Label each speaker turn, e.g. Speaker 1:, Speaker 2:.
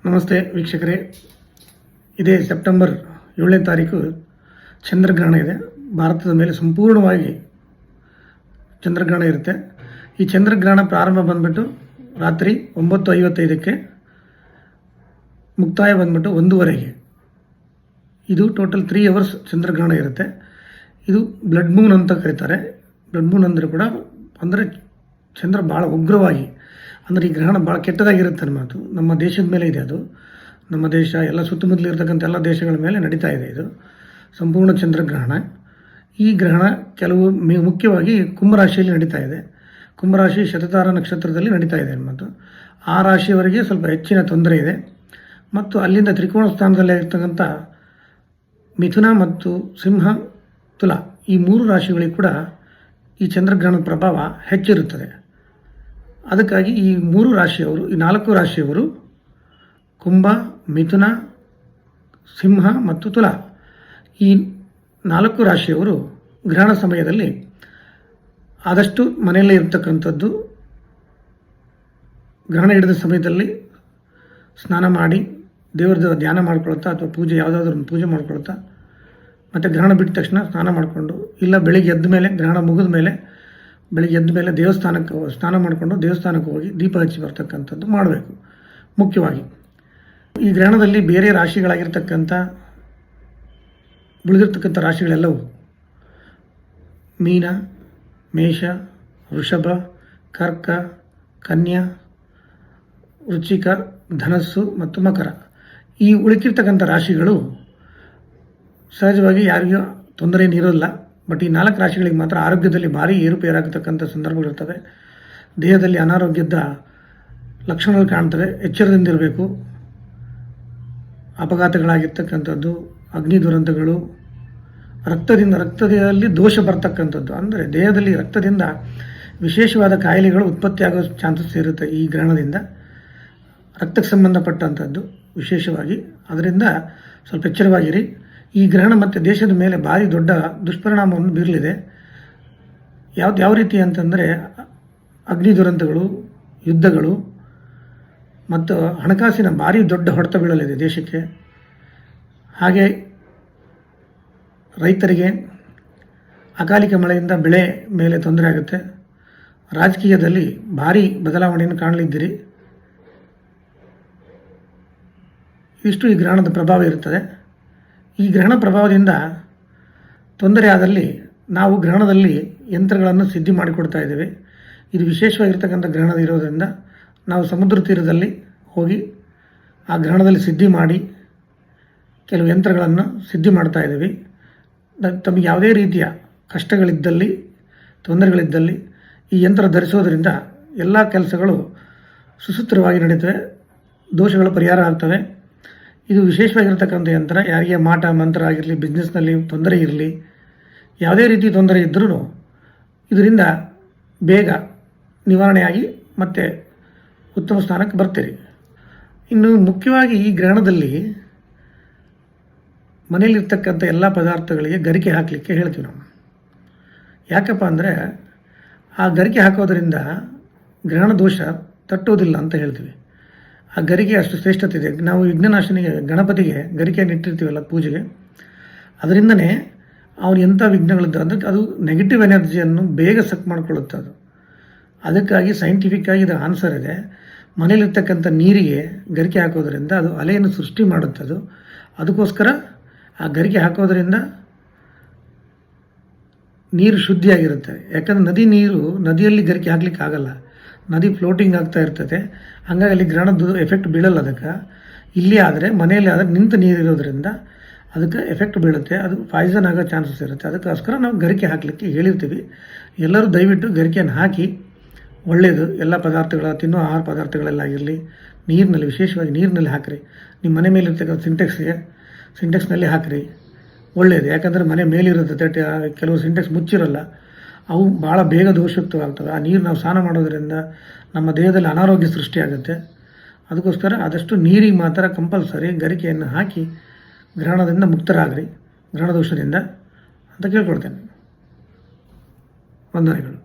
Speaker 1: ನಮಸ್ತೆ ವೀಕ್ಷಕರೇ, ಇದೇ ಸೆಪ್ಟೆಂಬರ್ 7ನೇ ತಾರೀಕು ಚಂದ್ರಗ್ರಹಣ ಇದೆ. ಭಾರತದ ಮೇಲೆ ಸಂಪೂರ್ಣವಾಗಿ ಚಂದ್ರಗ್ರಹಣ ಇರುತ್ತೆ. ಈ ಚಂದ್ರಗ್ರಹಣ ಪ್ರಾರಂಭ ಬಂದ್ಬಿಟ್ಟು ರಾತ್ರಿ 9:55ಕ್ಕೆ, ಮುಕ್ತಾಯ ಬಂದ್ಬಿಟ್ಟು 1:00ವರೆಗೆ. ಇದು ಟೋಟಲ್ 3 ಅವರ್ಸ್ ಚಂದ್ರಗ್ರಹಣ ಇರುತ್ತೆ. ಇದು ಬ್ಲಡ್ ಮೂನ್ ಅಂತ ಕರೀತಾರೆ. ಬ್ಲಡ್ ಮೂನ್ ಅಂದರೆ ಕೂಡ ಅಂದರೆ ಚಂದ್ರ ಭಾಳ ಉಗ್ರವಾಗಿ, ಅಂದರೆ ಈ ಗ್ರಹಣ ಭಾಳ ಕೆಟ್ಟದಾಗಿರುತ್ತೆ ಅನ್ನೋದು. ನಮ್ಮ ದೇಶದ ಮೇಲೆ ಇದೆ ಅದು. ನಮ್ಮ ದೇಶ ಎಲ್ಲ ಸುತ್ತಮುತ್ತಲು ಇರತಕ್ಕಂಥ ಎಲ್ಲ ದೇಶಗಳ ಮೇಲೆ ನಡೀತಾ ಇದೆ ಇದು ಸಂಪೂರ್ಣ ಚಂದ್ರಗ್ರಹಣ. ಈ ಗ್ರಹಣ ಕೆಲವು ಮುಖ್ಯವಾಗಿ ಕುಂಭರಾಶಿಯಲ್ಲಿ ನಡೀತಾ ಇದೆ. ಕುಂಭರಾಶಿ ಶತತಾರ ನಕ್ಷತ್ರದಲ್ಲಿ ನಡೀತಾ ಇದೆ ಅನ್ನೋದು. ಆ ರಾಶಿಯವರಿಗೆ ಸ್ವಲ್ಪ ಹೆಚ್ಚಿನ ತೊಂದರೆ ಇದೆ. ಮತ್ತು ಅಲ್ಲಿಂದ ತ್ರಿಕೋಣ ಸ್ಥಾನದಲ್ಲಿ ಇರ್ತಕ್ಕಂಥ ಮಿಥುನ ಮತ್ತು ಸಿಂಹ, ತುಲಾ ಈ 3 ರಾಶಿಗಳಿಗೆ ಕೂಡ ಈ ಚಂದ್ರಗ್ರಹಣದ ಪ್ರಭಾವ ಹೆಚ್ಚಿರುತ್ತದೆ. ಅದಕ್ಕಾಗಿ ಈ 3 ರಾಶಿಯವರು, ಈ 4 ರಾಶಿಯವರು ಕುಂಭ, ಮಿಥುನ, ಸಿಂಹ ಮತ್ತು ತುಲಾ ಈ 4 ರಾಶಿಯವರು ಗ್ರಹಣ ಸಮಯದಲ್ಲಿ ಆದಷ್ಟು ಮನೆಯಲ್ಲೇ ಇರತಕ್ಕಂಥದ್ದು. ಗ್ರಹಣ ಹಿಡಿದ ಸಮಯದಲ್ಲಿ ಸ್ನಾನ ಮಾಡಿ ದೇವರದ ಧ್ಯಾನ ಮಾಡ್ಕೊಳ್ತಾ ಅಥವಾ ಪೂಜೆ ಯಾವುದಾದ್ರೂ ಒಂದು ಪೂಜೆ ಮಾಡ್ಕೊಳ್ತಾ, ಮತ್ತು ಗ್ರಹಣ ಬಿಟ್ಟ ತಕ್ಷಣ ಸ್ನಾನ ಮಾಡಿಕೊಂಡು, ಇಲ್ಲ ಬೆಳಿಗ್ಗೆ ಎದ್ದ ಮೇಲೆ, ಗ್ರಹಣ ಮುಗಿದ ಮೇಲೆ ಬೆಳಿಗ್ಗೆ ಎದ್ದ ಮೇಲೆ ದೇವಸ್ಥಾನಕ್ಕೆ ಸ್ನಾನ ಮಾಡಿಕೊಂಡು ದೇವಸ್ಥಾನಕ್ಕೆ ಹೋಗಿ ದೀಪ ಹಚ್ಚಿ ಬರ್ತಕ್ಕಂಥದ್ದು ಮಾಡಬೇಕು. ಮುಖ್ಯವಾಗಿ ಈ ಗ್ರಹಣದಲ್ಲಿ ಬೇರೆ ರಾಶಿಗಳಾಗಿರ್ತಕ್ಕಂಥ ಉಳಿದಿರ್ತಕ್ಕಂಥ ರಾಶಿಗಳೆಲ್ಲವೂ ಮೀನ, ಮೇಷ, ವೃಷಭ, ಕರ್ಕ, ಕನ್ಯಾ, ವೃಶ್ಚಿಕ, ಧನಸ್ಸು ಮತ್ತು ಮಕರ ಈ ಉಳಿತಿರ್ತಕ್ಕಂಥ ರಾಶಿಗಳು ಸಹಜವಾಗಿ ಯಾರಿಗೂ ತೊಂದರೆ ಇರೋಲ್ಲ. ಬಟ್ ಈ 4 ರಾಶಿಗಳಿಗೆ ಮಾತ್ರ ಆರೋಗ್ಯದಲ್ಲಿ ಭಾರಿ ಏರುಪೇರಾಗತಕ್ಕಂಥ ಸಂದರ್ಭಗಳಿರ್ತವೆ. ದೇಹದಲ್ಲಿ ಅನಾರೋಗ್ಯದ ಲಕ್ಷಣಗಳು ಕಾಣ್ತವೆ. ಎಚ್ಚರದಿಂದಿರಬೇಕು. ಅಪಘಾತಗಳಾಗಿರ್ತಕ್ಕಂಥದ್ದು, ಅಗ್ನಿ ದುರಂತಗಳು, ರಕ್ತದಲ್ಲಿ ದೋಷ ಬರ್ತಕ್ಕಂಥದ್ದು, ಅಂದರೆ ದೇಹದಲ್ಲಿ ರಕ್ತದಿಂದ ವಿಶೇಷವಾದ ಕಾಯಿಲೆಗಳು ಉತ್ಪತ್ತಿಯಾಗೋ ಚಾನ್ಸಸ್ ಇರುತ್ತೆ ಈ ಗ್ರಹಣದಿಂದ. ರಕ್ತಕ್ಕೆ ಸಂಬಂಧಪಟ್ಟಂಥದ್ದು ವಿಶೇಷವಾಗಿ. ಅದರಿಂದ ಸ್ವಲ್ಪ ಎಚ್ಚರವಾಗಿರಿ. ಈ ಗ್ರಹಣ ಮತ್ತು ದೇಶದ ಮೇಲೆ ಭಾರಿ ದೊಡ್ಡ ದುಷ್ಪರಿಣಾಮವನ್ನು ಬೀರಲಿದೆ. ಯಾವ ರೀತಿ ಅಂತಂದರೆ ಅಗ್ನಿ ದುರಂತಗಳು, ಯುದ್ಧಗಳು ಮತ್ತು ಹಣಕಾಸಿನ ಭಾರಿ ದೊಡ್ಡ ಹೊಡೆತ ಬೀಳಲಿದೆ ದೇಶಕ್ಕೆ. ಹಾಗೆ ರೈತರಿಗೆ ಅಕಾಲಿಕ ಮಳೆಯಿಂದ ಬೆಳೆ ಮೇಲೆ ತೊಂದರೆ ಆಗುತ್ತೆ. ರಾಜಕೀಯದಲ್ಲಿ ಭಾರಿ ಬದಲಾವಣೆಯನ್ನು ಕಾಣಲಿದ್ದೀರಿ. ಇಷ್ಟು ಈ ಗ್ರಹಣದ ಪ್ರಭಾವ ಇರುತ್ತದೆ. ಈ ಗ್ರಹಣ ಪ್ರಭಾವದಿಂದ ತೊಂದರೆ ಆದಲ್ಲಿ ನಾವು ಗ್ರಹಣದಲ್ಲಿ ಯಂತ್ರಗಳನ್ನು ಸಿದ್ಧಿ ಮಾಡಿಕೊಡ್ತಾ ಇದ್ದೇವೆ. ಇದು ವಿಶೇಷವಾಗಿರ್ತಕ್ಕಂಥ ಗ್ರಹಣ ಇರೋದರಿಂದ ನಾವು ಸಮುದ್ರ ತೀರದಲ್ಲಿ ಹೋಗಿ ಆ ಗ್ರಹಣದಲ್ಲಿ ಸಿದ್ಧಿ ಮಾಡಿ ಕೆಲವು ಯಂತ್ರಗಳನ್ನು ಸಿದ್ಧಿ ಮಾಡ್ತಾ ಇದ್ದೀವಿ. ತಮಗೆ ಯಾವುದೇ ರೀತಿಯ ಕಷ್ಟಗಳಿದ್ದಲ್ಲಿ, ತೊಂದರೆಗಳಿದ್ದಲ್ಲಿ ಈ ಯಂತ್ರ ಧರಿಸೋದರಿಂದ ಎಲ್ಲ ಕೆಲಸಗಳು ಸುಸೂತ್ರವಾಗಿ ನಡೀತವೆ, ದೋಷಗಳು ಪರಿಹಾರ ಆಗ್ತವೆ. ಇದು ವಿಶೇಷವಾಗಿರ್ತಕ್ಕಂಥ ಯಂತ್ರ. ಯಾರಿಗೆ ಮಾಟ ಮಂತ್ರ ಆಗಿರಲಿ, ಬಿಸ್ನೆಸ್ನಲ್ಲಿ ತೊಂದರೆ ಇರಲಿ, ಯಾವುದೇ ರೀತಿ ತೊಂದರೆ ಇದ್ದರೂ ಇದರಿಂದ ಬೇಗ ನಿವಾರಣೆಯಾಗಿ ಮತ್ತೆ ಉತ್ತಮ ಸ್ಥಾನಕ್ಕೆ ಬರ್ತೀರಿ. ಇನ್ನು ಮುಖ್ಯವಾಗಿ ಈ ಗ್ರಹಣದಲ್ಲಿ ಮನೆಯಲ್ಲಿರ್ತಕ್ಕಂಥ ಎಲ್ಲ ಪದಾರ್ಥಗಳಿಗೆ ಗರಿಕೆ ಹಾಕಲಿಕ್ಕೆ ಹೇಳ್ತೀವಿ ನಾವು. ಯಾಕಪ್ಪ ಅಂದರೆ ಆ ಗರಿಕೆ ಹಾಕೋದರಿಂದ ಗ್ರಹಣ ದೋಷ ತಟ್ಟೋದಿಲ್ಲ ಅಂತ ಹೇಳ್ತೀವಿ. ಆ ಗರಿಕೆ ಅಷ್ಟು ಶ್ರೇಷ್ಠತೆ ಇದೆ. ನಾವು ವಿಘ್ನನಾಶನಿಗೆ, ಗಣಪತಿಗೆ ಗರಿಕೆಯನ್ನು ಇಟ್ಟಿರ್ತೀವಲ್ಲ ಪೂಜೆಗೆ, ಅದರಿಂದನೇ ಅವ್ರು ಎಂಥ ವಿಘ್ನಗಳಿದ್ದ ಅಂದರೆ ಅದು ನೆಗೆಟಿವ್ ಎನರ್ಜಿಯನ್ನು ಬೇಗ ಸಕ್ ಮಾಡ್ಕೊಳ್ಳುತ್ತೆ ಅದು. ಅದಕ್ಕಾಗಿ ಸೈಂಟಿಫಿಕ್ಕಾಗಿ ಇದು ಆನ್ಸರ್ ಇದೆ. ಮನೇಲಿರ್ತಕ್ಕಂಥ ನೀರಿಗೆ ಗರಿಕೆ ಹಾಕೋದ್ರಿಂದ ಅದು ಅಲೆಯನ್ನು ಸೃಷ್ಟಿ ಮಾಡುತ್ತೆ ಅದು. ಅದಕ್ಕೋಸ್ಕರ ಆ ಗರಿಕೆ ಹಾಕೋದ್ರಿಂದ ನೀರು ಶುದ್ಧಿಯಾಗಿರುತ್ತೆ. ಯಾಕಂದರೆ ನದಿ ನೀರು, ನದಿಯಲ್ಲಿ ಗರಿಕೆ ಹಾಕ್ಲಿಕ್ಕೆ ಆಗಲ್ಲ, ನದಿ ಫ್ಲೋಟಿಂಗ್ ಆಗ್ತಾ ಇರ್ತದೆ. ಹಾಗಾಗಿ ಅಲ್ಲಿ ಗ್ರಹಣದ ಎಫೆಕ್ಟ್ ಬೀಳಲ್ಲ ಅದಕ್ಕೆ. ಇಲ್ಲಿ ಆದರೆ, ಮನೆಯಲ್ಲಿ ಆದರೆ ನಿಂತ ನೀರು ಇರೋದ್ರಿಂದ ಅದಕ್ಕೆ ಎಫೆಕ್ಟ್ ಬೀಳುತ್ತೆ, ಅದು ಪಾಯ್ಸನ್ ಆಗೋ ಚಾನ್ಸಸ್ ಇರುತ್ತೆ. ಅದಕ್ಕೋಸ್ಕರ ನಾವು ಗರಿಕೆ ಹಾಕಲಿಕ್ಕೆ ಹೇಳಿರ್ತೀವಿ. ಎಲ್ಲರೂ ದಯವಿಟ್ಟು ಗರಿಕೆಯನ್ನು ಹಾಕಿ, ಒಳ್ಳೆಯದು. ಎಲ್ಲ ಪದಾರ್ಥಗಳ, ತಿನ್ನೋ ಆಹಾರ ಪದಾರ್ಥಗಳೆಲ್ಲ ಆಗಿರಲಿ, ನೀರಿನಲ್ಲಿ, ವಿಶೇಷವಾಗಿ ನೀರಿನಲ್ಲಿ ಹಾಕಿರಿ. ನಿಮ್ಮ ಮನೆ ಮೇಲಿರ್ತಕ್ಕಂಥ ಸಿಂಟೆಕ್ಸ್ನಲ್ಲಿ ಹಾಕಿರಿ, ಒಳ್ಳೆಯದು. ಯಾಕಂದರೆ ಮನೆ ಮೇಲಿರುತ್ತೆ, ಕೆಲವು ಸಿಂಟೆಕ್ಸ್ ಮುಚ್ಚಿರಲ್ಲ, ಅವು ಭಾಳ ಬೇಗ ದೋಷಯುಕ್ತವಾಗ್ತವೆ. ಆ ನೀರು ನಾವು ಸ್ನಾನ ಮಾಡೋದರಿಂದ ನಮ್ಮ ದೇಹದಲ್ಲಿ ಅನಾರೋಗ್ಯ ಸೃಷ್ಟಿಯಾಗುತ್ತೆ. ಅದಕ್ಕೋಸ್ಕರ ಆದಷ್ಟು ನೀರಿಗೆ ಮಾತ್ರ ಕಂಪಲ್ಸರಿ ಗರಿಕೆಯನ್ನು ಹಾಕಿ ಗ್ರಹಣದಿಂದ ಮುಕ್ತರಾಗ್ರಿ, ಗ್ರಹಣ ದೋಷದಿಂದ ಅಂತ ಕೇಳ್ಕೊಳ್ತೇನೆ. ವಂದನೆಗಳು.